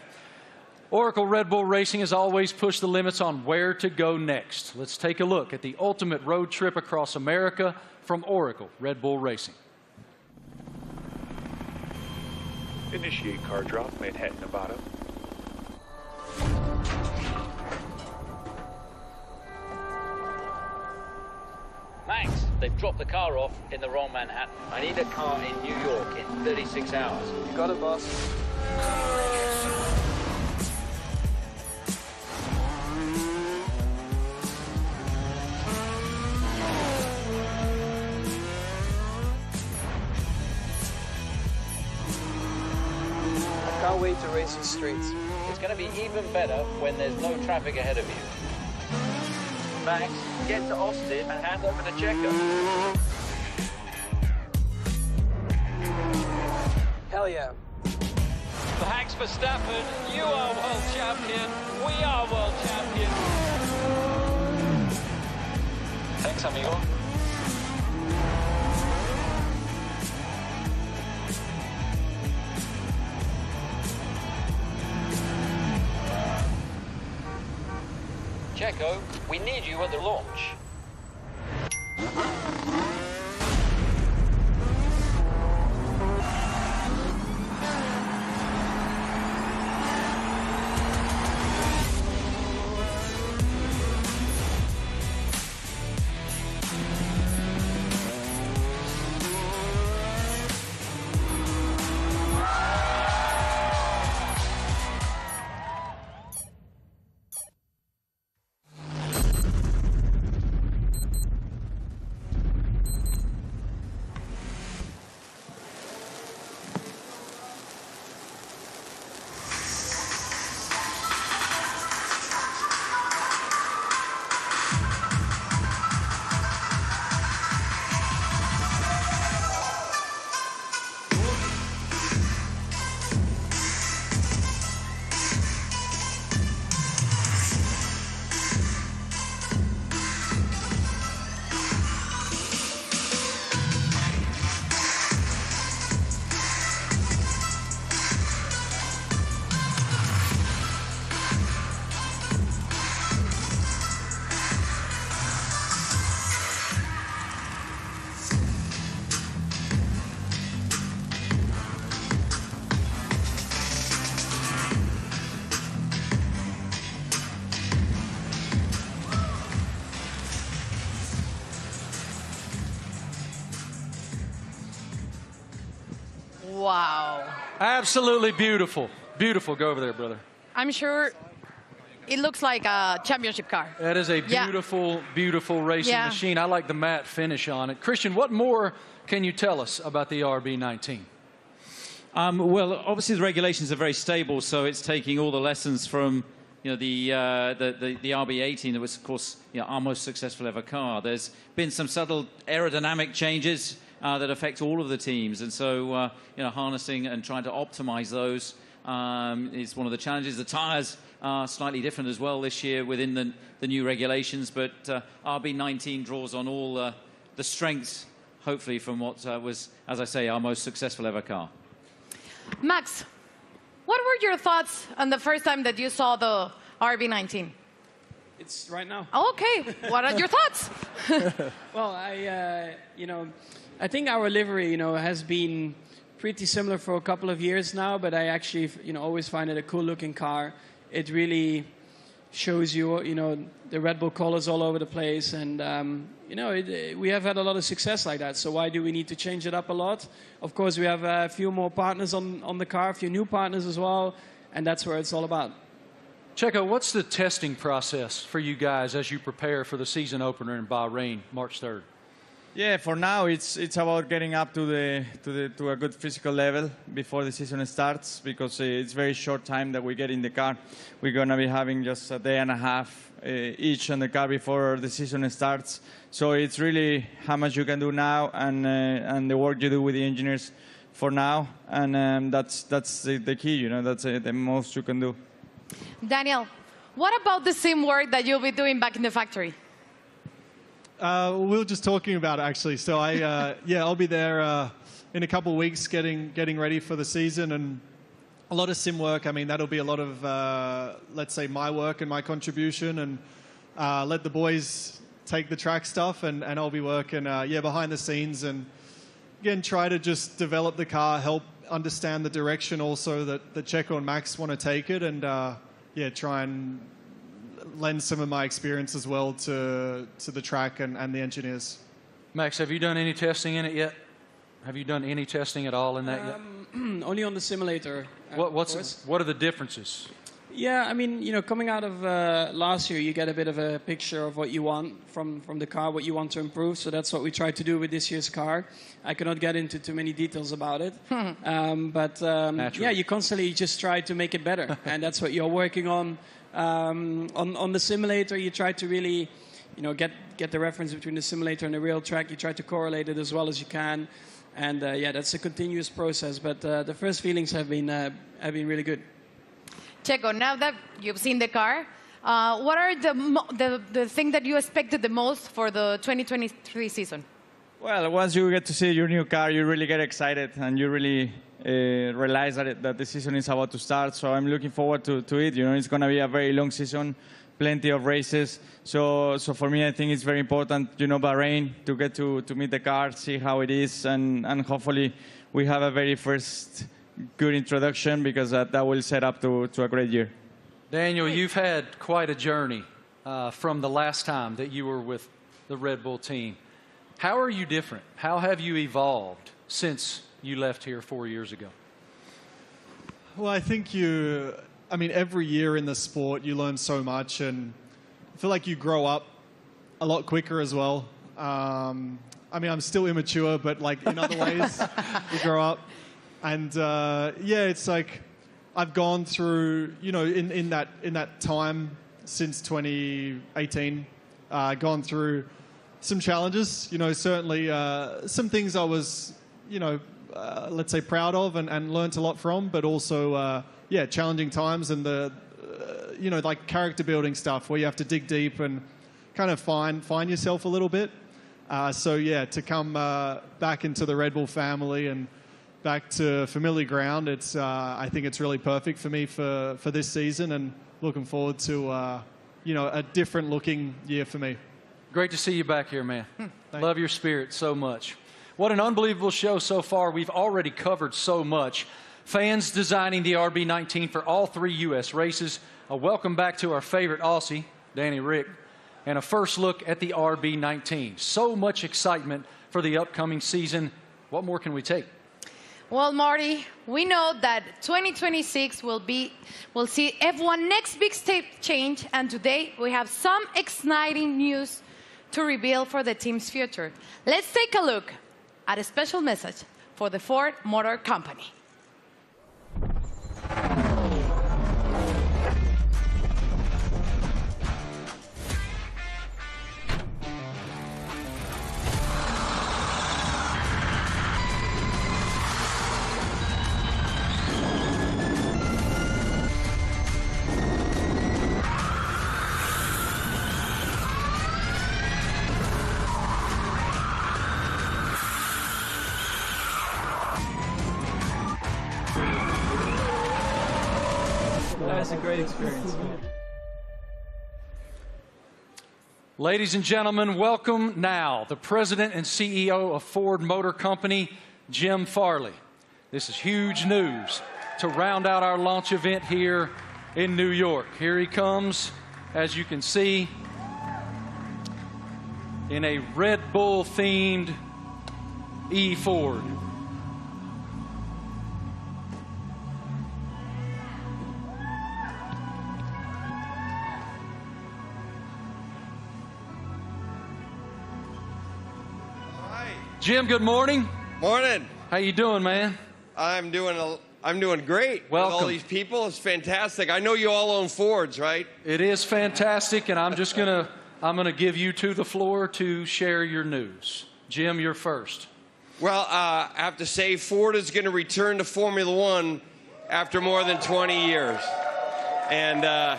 Oracle Red Bull Racing has always pushed the limits on where to go next. Let's take a look at the ultimate road trip across America from Oracle Red Bull Racing. Initiate car drop, Manhattan, Nevada. Max, they've dropped the car off in the wrong Manhattan. I need a car in New York in 36 hours. You got it, boss. Can't wait to race these streets. It's going to be even better when there's no traffic ahead of you. Max, get to Austin and hand over the checker. Hell yeah. Thanks, Verstappen. You are world champion. We are world champion. Thanks, amigo. Checo, we need you at the launch. Wow. Absolutely beautiful. Beautiful. Go over there, brother. I'm sure it looks like a championship car. That is a beautiful, beautiful racing machine. I like the matte finish on it. Christian, what more can you tell us about the RB19? Well, obviously the regulations are very stable, so it's taking all the lessons from the RB18 that was, of course, our most successful ever car. There's been some subtle aerodynamic changes that affect all of the teams, and so harnessing and trying to optimize those is one of the challenges. The tires are slightly different as well this year within the new regulations, but RB19 draws on all the strengths, hopefully, from what was, as I say, our most successful ever car. Max, what were your thoughts on the first time that you saw the RB19? It's right now. Okay, what are your thoughts? Well, I think our livery, has been pretty similar for a couple of years now, but I actually, always find it a cool-looking car. It really shows you, the Red Bull colors all over the place, and we have had a lot of success like that. So why do we need to change it up a lot? Of course, we have a few more partners on the car, a few new partners as well, and that's where it's all about. Checo, what's the testing process for you guys as you prepare for the season opener in Bahrain, March 3rd? Yeah, for now it's about getting up to a good physical level before the season starts, because it's very short time that we get in the car. We're gonna be having just a day and a half each on the car before the season starts. So it's really how much you can do now and the work you do with the engineers for now, and that's the key. That's the most you can do. Daniel, what about the sim work that you'll be doing back in the factory? We were just talking about it, actually. So I'll be there in a couple of weeks getting ready for the season, and a lot of sim work. I mean, that'll be a lot of, let's say, my work and my contribution, and let the boys take the track stuff, and I'll be working, behind the scenes, and again, try to just develop the car, help understand the direction also that Checo and Max want to take it, and try and lend some of my experience as well to the track and the engineers. Max, have you done any testing in it yet? Have you done any testing at all in that yet? Only on the simulator. What are the differences? Yeah, I mean, coming out of last year, you get a bit of a picture of what you want from the car, what you want to improve. So that's what we tried to do with this year's car. I cannot get into too many details about it. You constantly just try to make it better. And that's what you're working on. On the simulator, you try to really, get the reference between the simulator and the real track. You try to correlate it as well as you can. And that's a continuous process. But the first feelings have been really good. Checo, now that you've seen the car, what are the thing that you expected the most for the 2023 season? Well, once you get to see your new car, you really get excited and you really realize that the season is about to start. So I'm looking forward to it. You know, it's going to be a very long season, plenty of races. So for me, I think it's very important, you know, Bahrain, to get to meet the car, see how it is, and hopefully we have a very first good introduction, because that will set up to a great year. Daniel, you've had quite a journey from the last time that you were with the Red Bull team. How are you different? How have you evolved since you left here 4 years ago? Well, I think every year in the sport you learn so much, and I feel like you grow up a lot quicker as well. I'm still immature, but like in other ways, you grow up. And it's like I've gone through, you know, in that time since 2018, gone through some challenges. You know, certainly some things I was, you know, let's say proud of and learnt a lot from, but also challenging times and the you know, like character building stuff where you have to dig deep and kind of find yourself a little bit. To come back into the Red Bull family and back to familiar ground, I think it's really perfect for me for this season, and looking forward to a different looking year for me. Great to see you back here, man. Love your spirit so much. What an unbelievable show so far. We've already covered so much. Fans designing the RB19 for all 3 U.S. races. A welcome back to our favorite Aussie, Danny Rick, and a first look at the RB19. So much excitement for the upcoming season. What more can we take? Well, Marty, we know that 2026 will see F1 next big step change, and today we have some exciting news to reveal for the team's future. Let's take a look at a special message for the Ford Motor Company. That's a great experience. Ladies and gentlemen, welcome now the President and CEO of Ford Motor Company, Jim Farley. This is huge news to round out our launch event here in New York. Here he comes, as you can see, in a Red Bull-themed E-Ford. Jim, good morning. Morning. How you doing, man? I'm doing great. Welcome. With all these people, it's fantastic. I know you all own Fords, right? It is fantastic, and I'm just gonna give you the floor to share your news. Jim, you're first. Well, I have to say, Ford is going to return to Formula One after more than 20 years, and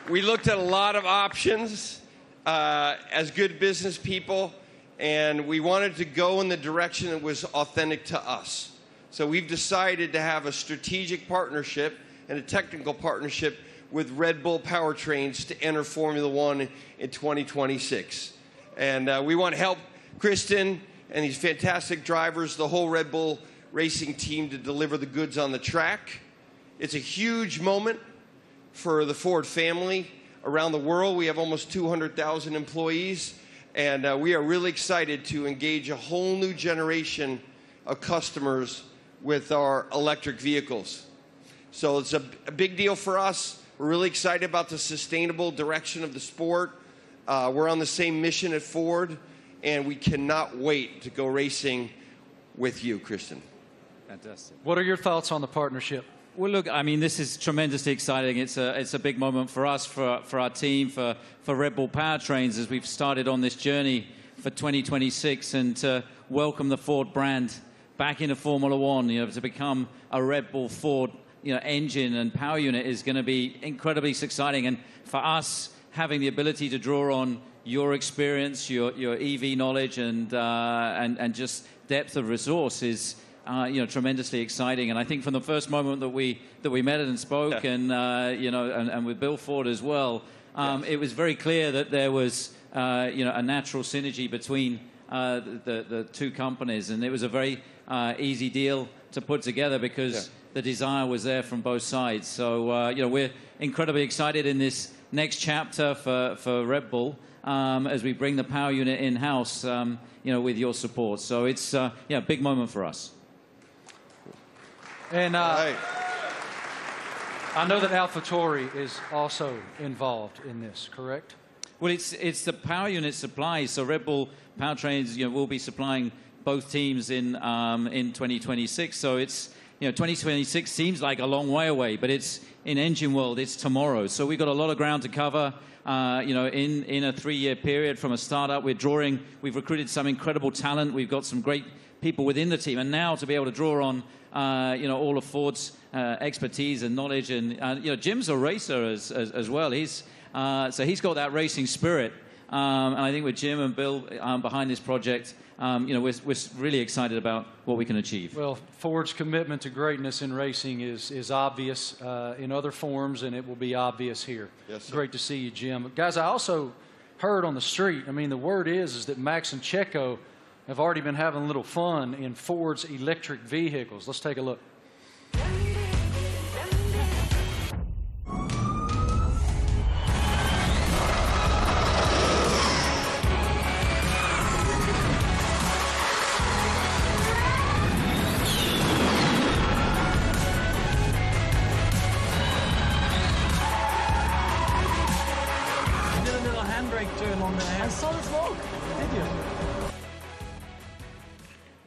we looked at a lot of options as good business people. And we wanted to go in the direction that was authentic to us. So we've decided to have a strategic partnership and a technical partnership with Red Bull Powertrains to enter Formula One in 2026. And we want to help Kristen and these fantastic drivers, the whole Red Bull racing team, to deliver the goods on the track. It's a huge moment for the Ford family around the world. We have almost 200,000 employees. And we are really excited to engage a whole new generation of customers with our electric vehicles. So it's a big deal for us. We're really excited about the sustainable direction of the sport. We're on the same mission at Ford, and we cannot wait to go racing with you, Kristen. Fantastic. What are your thoughts on the partnership? Well, look, I mean, this is tremendously exciting. It's a big moment for us, for our team, for Red Bull Powertrains, as we've started on this journey for 2026, and to welcome the Ford brand back into Formula One. You know, to become a Red Bull Ford, engine and power unit is going to be incredibly exciting. And for us, having the ability to draw on, your experience, your EV knowledge, and just depth of resource is tremendously exciting. And I think from the first moment that we met and spoke, and with Bill Ford as well, it was very clear that there was a natural synergy between the two companies, and it was a very easy deal to put together because the desire was there from both sides. So we're incredibly excited in this next chapter for Red Bull as we bring the power unit in-house, with your support. So it's a big moment for us. And I know that AlphaTauri is also involved in this, correct? Well, it's the power unit supply. So Red Bull Powertrains, will be supplying both teams in 2026. So it's 2026 seems like a long way away, but it's in engine world. It's tomorrow. So we've got a lot of ground to cover. In a 3-year period from a startup, we've recruited some incredible talent. We've got some great people within the team, and now to be able to draw on all of Ford's expertise and knowledge, and Jim's a racer as well. He's got that racing spirit, and I think with Jim and Bill behind this project, we're really excited about what we can achieve. Well, Ford's commitment to greatness in racing is obvious in other forms, and it will be obvious here. Yes, sir. Great to see you, Jim. Guys, I also heard on the street, the word is that Max and Checo have already been having a little fun in Ford's electric vehicles. Let's take a look.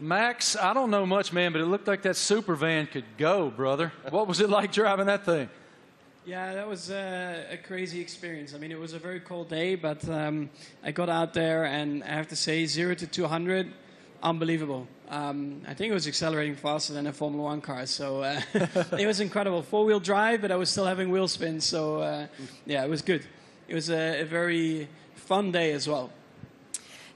Max, I don't know much, man, but it looked like that super van could go, brother. What was it like driving that thing? Yeah, that was a crazy experience. It was a very cold day, but I got out there, and I have to say, 0 to 200, unbelievable. I think it was accelerating faster than a Formula One car, so it was incredible. 4-wheel drive, but I was still having wheel spin, so it was good. It was a very fun day as well.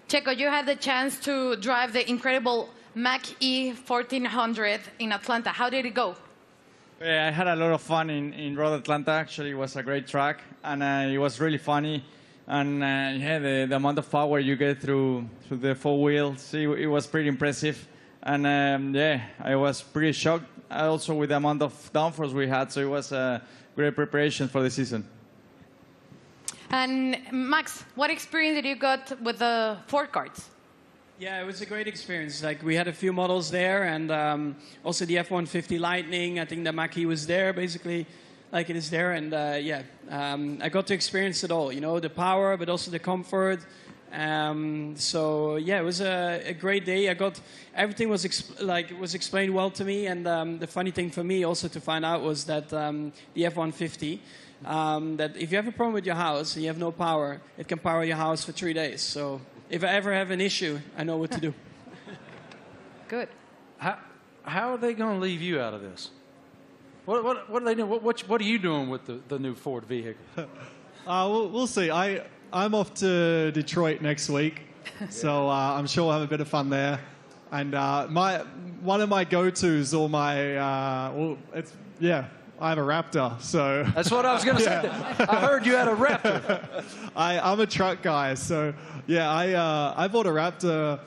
Checo, you had the chance to drive the incredible Mach-E 1400 in Atlanta. How did it go? I had a lot of fun in Road Atlanta. Actually, it was a great track, and it was really funny. And the amount of power you get through the 4 wheels, it was pretty impressive. And I was pretty shocked also with the amount of downforce we had. So it was a great preparation for the season. And Max, what experience did you got with the Ford cars? Yeah, it was a great experience. We had a few models there, and also the F-150 Lightning. I think the Mach-E was there, basically, like it is there. And I got to experience it all. The power, but also the comfort. So yeah, it was a great day. Everything was explained well to me. And the funny thing for me also to find out was that the F-150. That if you have a problem with your house and you have no power, it can power your house for 3 days. So if I ever have an issue, I know what to do. Good. How are they going to leave you out of this? What are they doing? What are you doing with the new Ford vehicle? We'll see. I'm off to Detroit next week, so I'm sure we'll have a bit of fun there. And one of my go-tos, or I have a Raptor, so... That's what I was going to say. I heard you had a Raptor. I'm a truck guy, so I bought a Raptor,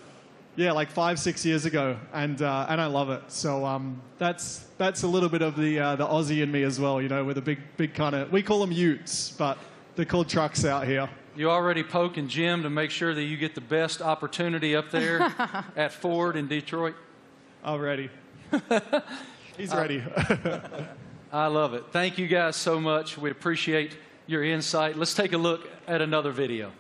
like 5-6 years ago, and I love it. So that's a little bit of the Aussie in me as well, with a big kind of... We call them utes, but they're called trucks out here. You already poking Jim to make sure that you get the best opportunity up there at Ford in Detroit? I'm ready. He's ready. I love it. Thank you guys so much. We appreciate your insight. Let's take a look at another video.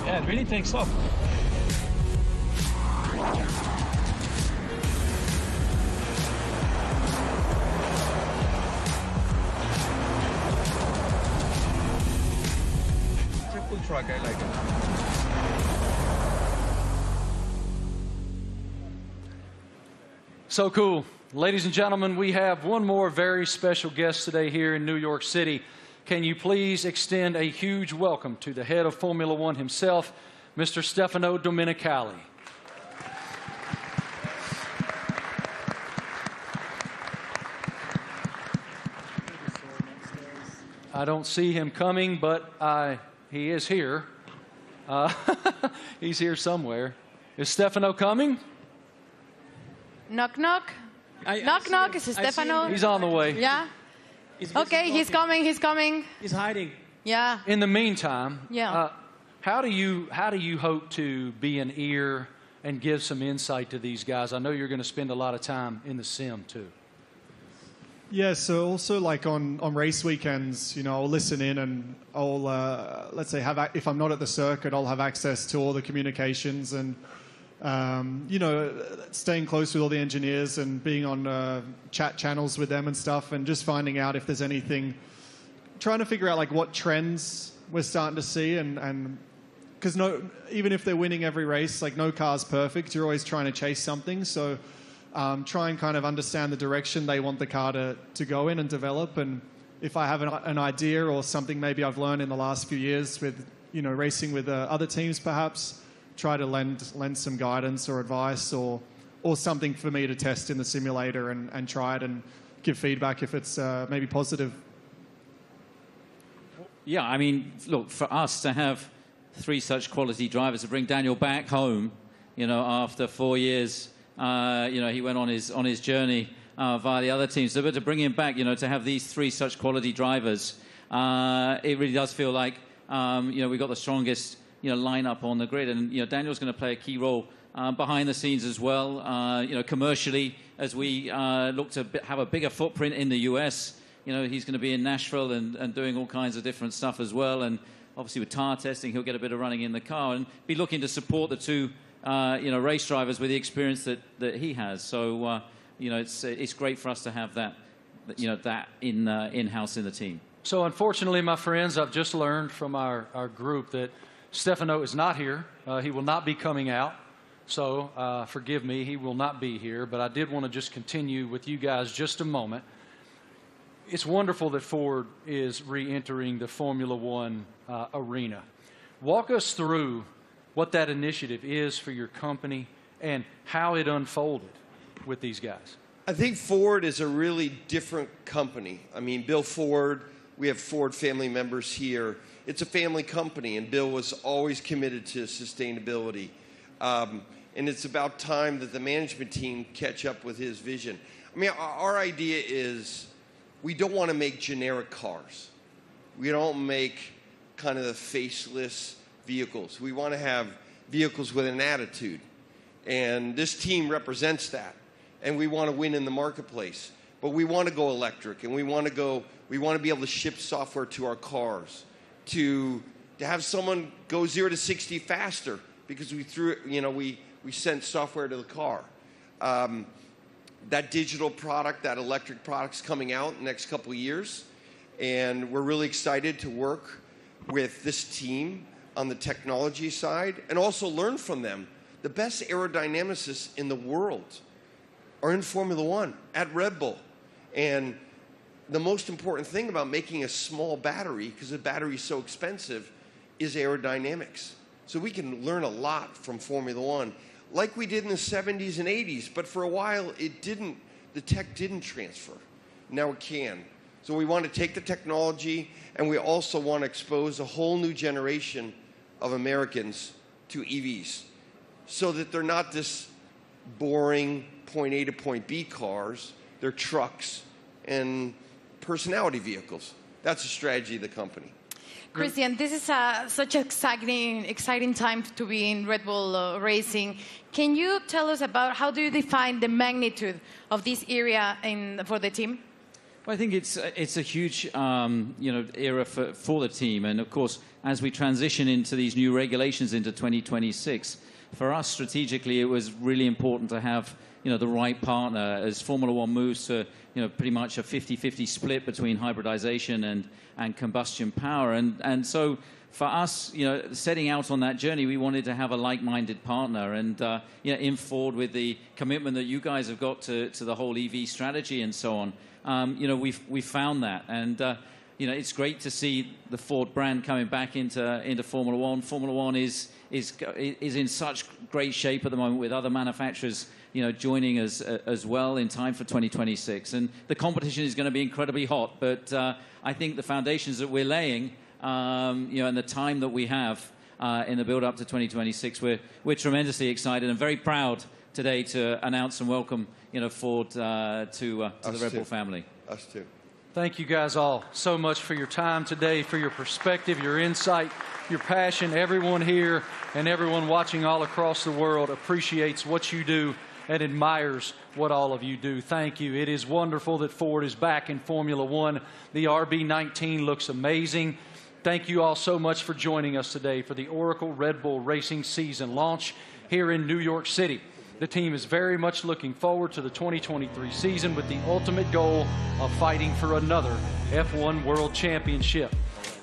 Yeah, it really takes off. track. I like it. So cool. Ladies and gentlemen, we have one more very special guest today here in New York City. Can you please extend a huge welcome to the head of Formula One himself, Mr. Stefano Domenicali. I don't see him coming, but he is here. He's here somewhere. Is Stefano coming? Knock, knock. Knock, knock. Is it Stefano? He's on the way. Yeah? Okay, he's coming, he's coming. He's hiding. Yeah. In the meantime, yeah. How do you hope to be an ear and give some insight to these guys? I know you're going to spend a lot of time in the sim too. Yeah, so also like on race weekends, you know, I'll listen in and I'll, let's say, if I'm not at the circuit, I'll have access to all the communications and, you know, staying close with all the engineers and being on chat channels with them and stuff and just finding out if there's anything, trying to figure out like what trends we're starting to see and because even if they're winning every race, like no car's perfect, you're always trying to chase something, so try and kind of understand the direction they want the car to go in and develop. And if I have an idea or something maybe I've learned in the last few years with, you know, racing with other teams perhaps, try to lend some guidance or advice or something for me to test in the simulator and try it and give feedback if it's maybe positive. Yeah, I mean, look, for us to have 3 such quality drivers, to bring Daniel back home, you know, after 4 years, you know, he went on his journey via the other teams. So, but to bring him back, you know, to have these 3 such quality drivers, it really does feel like, you know, we've got the strongest, you know, lineup on the grid. And, you know, Daniel's going to play a key role behind the scenes as well, you know, commercially, as we look to have a bigger footprint in the US. You know, he's going to be in Nashville and doing all kinds of different stuff as well. And obviously with tire testing, he'll get a bit of running in the car and be looking to support the 2, you know, race drivers with the experience that he has. So, you know, it's great for us to have that, you know, that in-house in the team. So unfortunately, my friends, I've just learned from our group that Stefano is not here. He will not be coming out. So forgive me, he will not be here. But I did want to just continue with you guys just a moment. It's wonderful that Ford is re-entering the Formula One arena. Walk us through what that initiative is for your company and how it unfolded with these guys. I think Ford is a really different company. I mean, Bill Ford, we have Ford family members here. It's a family company, and Bill was always committed to sustainability. And it's about time that the management team catch up with his vision. I mean, our idea is we don't want to make generic cars. We don't make kind of the faceless vehicles. We want to have vehicles with an attitude. And this team represents that. And we want to win in the marketplace. But we want to go electric, and we want to be able to ship software to our cars, to have someone go 0 to 60 faster because we sent software to the car. That digital product, that electric product's coming out in the next couple of years, and we're really excited to work with this team on the technology side and also learn from them. The best aerodynamicists in the world are in Formula One at Red Bull. And the most important thing about making a small battery, because the battery is so expensive, is aerodynamics. So we can learn a lot from Formula One, like we did in the 70s and 80s, but for a while the tech didn't transfer. Now it can. So we want to take the technology, and we also want to expose a whole new generation of Americans to EVs so that they're not this boring point A to point B cars, they're trucks and personality vehicles. That's the strategy of the company. Christian, this is such an exciting time to be in Red Bull racing. Can you tell us about how do you define the magnitude of this area for the team? Well, I think it's a huge you know, era for the team, and of course, as we transition into these new regulations into 2026, for us strategically, it was really important to have, you know, the right partner as Formula One moves to, you know, pretty much a 50-50 split between hybridization and combustion power. And so for us, you know, setting out on that journey, we wanted to have a like-minded partner. And, you know, in Ford, with the commitment that you guys have got to the whole EV strategy and so on, you know, we found that. And, you know, it's great to see the Ford brand coming back into Formula One. Formula One is in such great shape at the moment, with other manufacturers, you know, joining us as well in time for 2026. And the competition is going to be incredibly hot. But I think the foundations that we're laying, you know, and the time that we have in the build-up to 2026, we're tremendously excited and very proud today to announce and welcome, you know, Ford to the Red Bull family. Us too. Thank you guys all so much for your time today, for your perspective, your insight, your passion. Everyone here and everyone watching all across the world appreciates what you do and admires what all of you do. Thank you. It is wonderful that Ford is back in Formula One. The RB19 looks amazing. Thank you all so much for joining us today for the Oracle Red Bull Racing season launch here in New York City. The team is very much looking forward to the 2023 season with the ultimate goal of fighting for another F1 World Championship.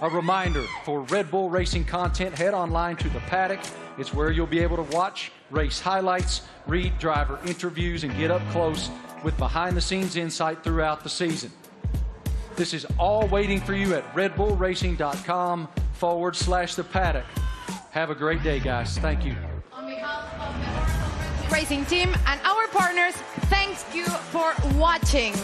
A reminder, for Red Bull Racing content, head online to The Paddock. It's where you'll be able to watch race highlights, read driver interviews, and get up close with behind-the-scenes insight throughout the season. This is all waiting for you at redbullracing.com/The Paddock. Have a great day, guys. Thank you. On behalf of the Racing team and our partners, thank you for watching.